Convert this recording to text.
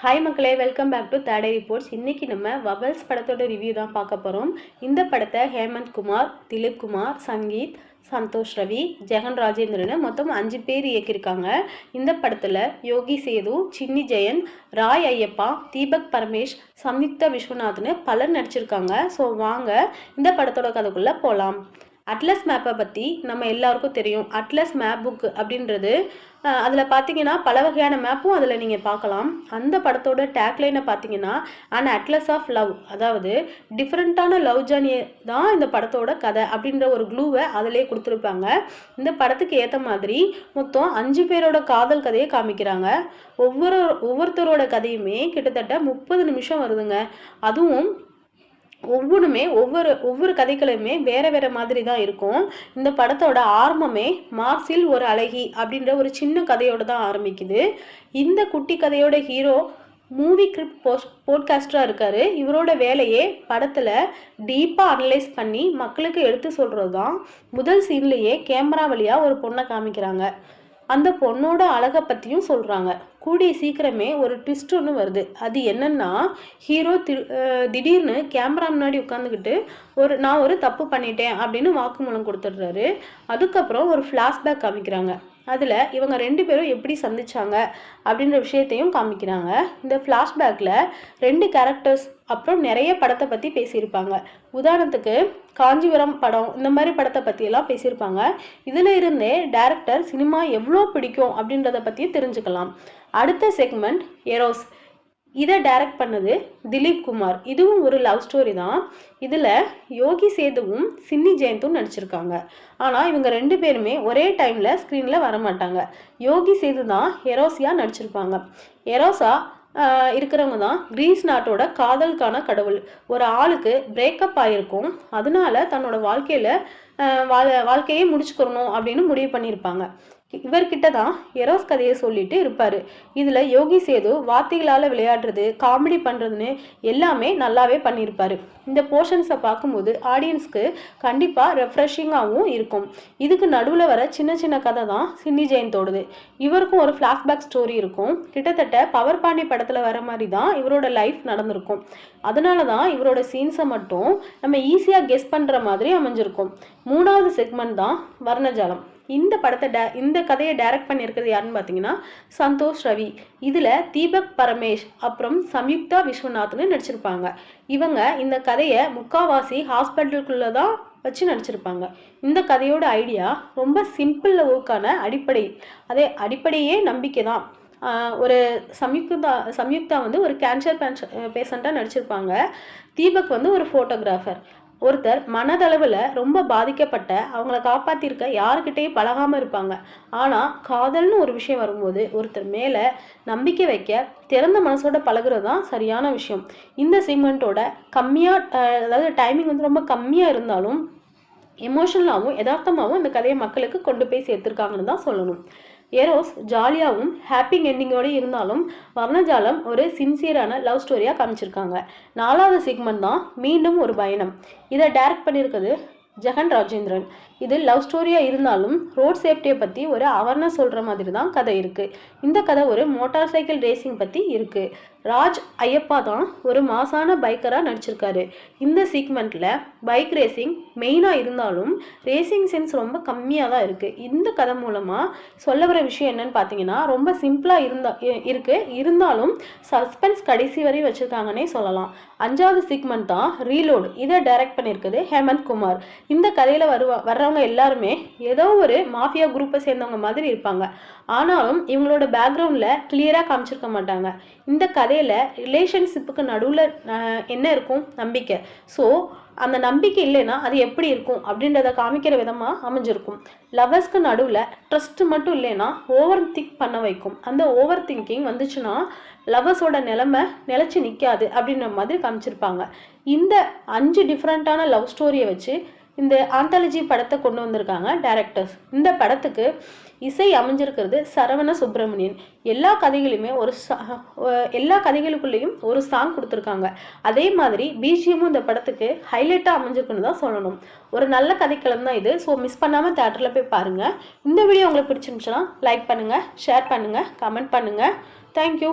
Hi மக்களே, welcome back to தேடை reports. இன்றைக்கி நம்ம வவல்ஸ் படத்தோட ரிவ்யூ தான் பார்க்க போகிறோம். இந்த படத்தை ஹேமந்த் குமார், திலீப் குமார், சங்கீத், சந்தோஷ் ரவி, ஜெகன் ராஜேந்திரன் மொத்தம் 5 பேர் இயக்கியிருக்காங்க. இந்த படத்தில் யோகி சேது, சின்னி ஜெயந்த், ராய் ஐயப்பா, தீபக் பரமேஷ், சம்யுக்தா விஸ்வநாத்னு பலர் நடிச்சிருக்காங்க. ஸோ வாங்க இந்த படத்தோட கதைக்குள்ளே போகலாம். அட்லஸ் மேப்பை பற்றி நம்ம எல்லாருக்கும் தெரியும். அட்லஸ் மேப் புக் அப்படின்றது அதில் பார்த்தீங்கன்னா பல வகையான மேப்பும் அதில் நீங்கள் பார்க்கலாம். அந்த படத்தோட டேக்லைனை பார்த்தீங்கன்னா அண்ட் அட்லஸ் ஆஃப் லவ், அதாவது டிஃப்ரெண்ட்டான லவ் ஜர்னி தான் இந்த படத்தோட கதை அப்படின்ற ஒரு க்ளூவை அதிலே கொடுத்துருப்பாங்க. இந்த படத்துக்கு ஏற்ற மாதிரி மொத்தம் 5 பேரோட காதல் கதையை காமிக்கிறாங்க. ஒவ்வொருத்தரோட கதையுமே கிட்டத்தட்ட 30 நிமிஷம் வருதுங்க. அதுவும் ஒவ்வொன்றுமே ஒவ்வொரு கதைகளுமே வேற வேற மாதிரி தான் இருக்கும். இந்த படத்தோட ஆரம்பமே மார்சில் ஒரு அழகி அப்படின்ற ஒரு சின்ன கதையோட தான் ஆரம்பிக்குது. இந்த குட்டி கதையோட ஹீரோ மூவி கிரிப் போட்காஸ்டராக இருக்காரு. இவரோட வேலையே படத்தில் டீப்பாக அனலைஸ் பண்ணி மக்களுக்கு எடுத்து சொல்கிறது தான். முதல் சீன்லேயே கேமரா வழியாக ஒரு பொண்ணை காமிக்கிறாங்க. அந்த பொண்ணோட அழகை பற்றியும் சொல்கிறாங்க. கூடிய சீக்கிரமே ஒரு ட்விஸ்ட் ஒன்று வருது. அது என்னன்னா, ஹீரோ திடீர்னு கேமரா முன்னாடி உட்காந்துக்கிட்டு நான் ஒரு தப்பு பண்ணிட்டேன் அப்படின்னு வாக்குமூலம் கொடுத்துட்றாரு. அதுக்கப்புறம் ஒரு ஃப்ளாஷ்பேக் காமிக்கிறாங்க. அதில் இவங்க 2 பேரும் எப்படி சந்திச்சாங்க அப்படின்ற விஷயத்தையும் காமிக்கிறாங்க. இந்த ஃப்ளாஷ்பேக்கில் 2 கேரக்டர்ஸ் அப்புறம் நிறைய படத்தை பற்றி பேசியிருப்பாங்க. உதாரணத்துக்கு காஞ்சிபுரம் படம், இந்த மாதிரி படத்தை பற்றியெல்லாம் பேசியிருப்பாங்க. இதில் இருந்தே டைரக்டர் சினிமா எவ்வளோ பிடிக்கும் அப்படின்றத பற்றியும் தெரிஞ்சுக்கலாம். அடுத்த செக்மெண்ட் எரோஸ். இதை டைரக்ட் பண்ணது திலீப் குமார். இதுவும் ஒரு லவ் ஸ்டோரி தான். இதில் யோகி சேதுவும் சின்னி ஜெயந்தும் நடிச்சிருக்காங்க. ஆனால் இவங்க 2 பேருமே ஒரே டைமில் ஸ்க்ரீனில் வரமாட்டாங்க. யோகி சேது தான் எரோஸியாக நடிச்சிருப்பாங்க. எரோஸா இருக்கிறவங்க தான் கிரீஸ் நாட்டோட காதலுக்கான கடவுள். ஒரு ஆளுக்கு பிரேக்கப் ஆகிருக்கும், அதனால தன்னோட வாழ்க்கையை முடிச்சுக்கணும் அப்படின்னு முடிவு பண்ணியிருப்பாங்க. இவர்கிட்ட தான் எரோஸ் கதையை சொல்லிட்டு இருப்பாரு. இதுல யோகி சேது வார்த்தைகளால விளையாடுறது, காமெடி பண்றதுன்னு எல்லாமே நல்லாவே பண்ணியிருப்பாரு. இந்த போர்ஷன்ஸை பார்க்கும்போது ஆடியன்ஸ்க்கு கண்டிப்பா ரெஃப்ரெஷிங்காகவும் இருக்கும். இதுக்கு நடுவில் வர சின்ன சின்ன கதை தான் சின்னி ஜெயந்தோடது. இவருக்கும் ஒரு ஃப்ளாஷ்பேக் ஸ்டோரி இருக்கும். கிட்டத்தட்ட பவர் பாண்டி படத்துல வர மாதிரி தான் இவரோட லைஃப் நடந்திருக்கும். அதனால தான் இவரோட சீன்ஸை மட்டும் நம்ம ஈஸியாக கெஸ் பண்ற மாதிரி அமைஞ்சிருக்கும். 3வது செக்மெண்ட் தான் வர்ணஜாலம். இந்த கதையை டைரக்ட் பண்ணியிருக்கிறது யாருன்னு பார்த்தீங்கன்னா சந்தோஷ் ரவி. இதில் தீபக் பரமேஷ் அப்புறம் சம்யுக்தா விஸ்வநாத்னு நடிச்சிருப்பாங்க. இவங்க இந்த கதையை முக்காவாசி ஹாஸ்பிட்டலுக்குள்ளே தான் வச்சு நடிச்சிருப்பாங்க. இந்த கதையோட ஐடியா ரொம்ப சிம்பிள் லவ்வுக்கான அடிப்படையே நம்பிக்கை தான். ஒரு சம்யுக்தா வந்து ஒரு கேன்சர் பேஷண்ட்டாக நடிச்சிருப்பாங்க. தீபக் வந்து ஒரு ஃபோட்டோகிராஃபர். ஒருத்தர் மனதளவில் ரொம்ப பாதிக்கப்பட்ட அவங்கள காப்பாற்றிருக்க யாருக்கிட்டையும் பழகாமல் இருப்பாங்க. ஆனால் காதல்னு ஒரு விஷயம் வரும்போது ஒருத்தர் மேலே நம்பிக்கை வைக்க திறந்த மனசோட பழகுறது தான் சரியான விஷயம். இந்த செக்மெண்ட்டோட அதாவது டைமிங் வந்து ரொம்ப கம்மியாக இருந்தாலும் எமோஷனலாகவும் யதார்த்தமாகவும் அந்த கதையை மக்களுக்கு கொண்டு போய் சேர்த்துருக்காங்கன்னு தான் சொல்லணும். எரோஸ் ஜாலியாகவும் ஹாப்பி எண்டிங்கோடு இருந்தாலும் வர்ணஜாலம் ஒரு சின்சியரான லவ் ஸ்டோரியாக காமிச்சிருக்காங்க. 4வது செக்மெண்ட் தான் மீண்டும் ஒரு பயணம். இதை டைரக்ட் பண்ணியிருக்கிறது ஜெகன் ராஜேந்திரன். இது லவ் ஸ்டோரியாக இருந்தாலும் ரோட் சேஃப்டியை பற்றி ஒரு அவேர்னஸ் சொல்கிற மாதிரி தான் கதை இருக்குது. இந்த கதை ஒரு மோட்டார் சைக்கிள் ரேசிங் பற்றி இருக்குது. ராஜ் ஐயப்பா தான் ஒரு மாசான பைக்கராக நடிச்சிருக்காரு. இந்த சீக்மெண்ட்டில் பைக் ரேசிங் மெயினாக இருந்தாலும் ரேசிங் சென்ஸ் ரொம்ப கம்மியாக தான் இருக்குது. இந்த கதை மூலமாக சொல்ல வர விஷயம் என்னன்னு பார்த்தீங்கன்னா ரொம்ப சிம்பிளாக இருந்தாலும் சஸ்பென்ஸ் கடைசி வரை வச்சுருக்காங்கன்னே சொல்லலாம். 5வது சீக்மெண்ட் தான் ரீலோட். இதை டைரக்ட் பண்ணியிருக்குது ஹேமந்த் குமார். இந்த கதையில் வர்றவங்க எல்லாருமே ஏதோ ஒரு மாஃபியா குரூப்பை சேர்ந்தவங்க மாதிரி இருப்பாங்க. ஆனாலும் இவங்களோட பேக்ரவுண்டில் கிளியராக காமிச்சிருக்க மாட்டாங்க. இந்த கதையில் ரிலேஷன்ஷிப்புக்கு நடுவில் என்ன இருக்கும்? நம்பிக்கை. ஸோ அந்த நம்பிக்கை இல்லைன்னா அது எப்படி இருக்கும் அப்படின்றத காமிக்கிற விதமாக அமைஞ்சிருக்கும். லவர்ஸ்க்கு நடுவில் ட்ரஸ்ட் மட்டும் இல்லைன்னா ஓவர் திங்க் பண்ண வைக்கும். அந்த ஓவர் திங்கிங் வந்துச்சுன்னா லவர்ஸோட நிலைச்சு நிற்காது அப்படின்ற மாதிரி காமிச்சிருப்பாங்க. இந்த 5 டிஃப்ரெண்ட்டான லவ் ஸ்டோரியை வச்சு இந்த ஆந்தாலஜி படத்தை கொண்டு வந்திருக்காங்க டைரக்டர்ஸ். இந்த படத்துக்கு இசை அமைஞ்சிருக்கிறது சரவண சுப்பிரமணியன். எல்லா கதைகளுக்குள்ளேயும் ஒரு சாங் கொடுத்துருக்காங்க. அதே மாதிரி பிஜிஎம்மும் இந்த படத்துக்கு ஹைலைட்டாக அமைஞ்சிருக்குன்னு தான் சொல்லணும். ஒரு நல்ல கதைக்களம் தான் இது. ஸோ மிஸ் பண்ணாமல் தேட்டரில் போய் பாருங்கள். இந்த வீடியோ உங்களுக்கு பிடிச்சிருந்துச்சுன்னா லைக் பண்ணுங்கள், ஷேர் பண்ணுங்கள், கமெண்ட் பண்ணுங்கள். தேங்க்யூ.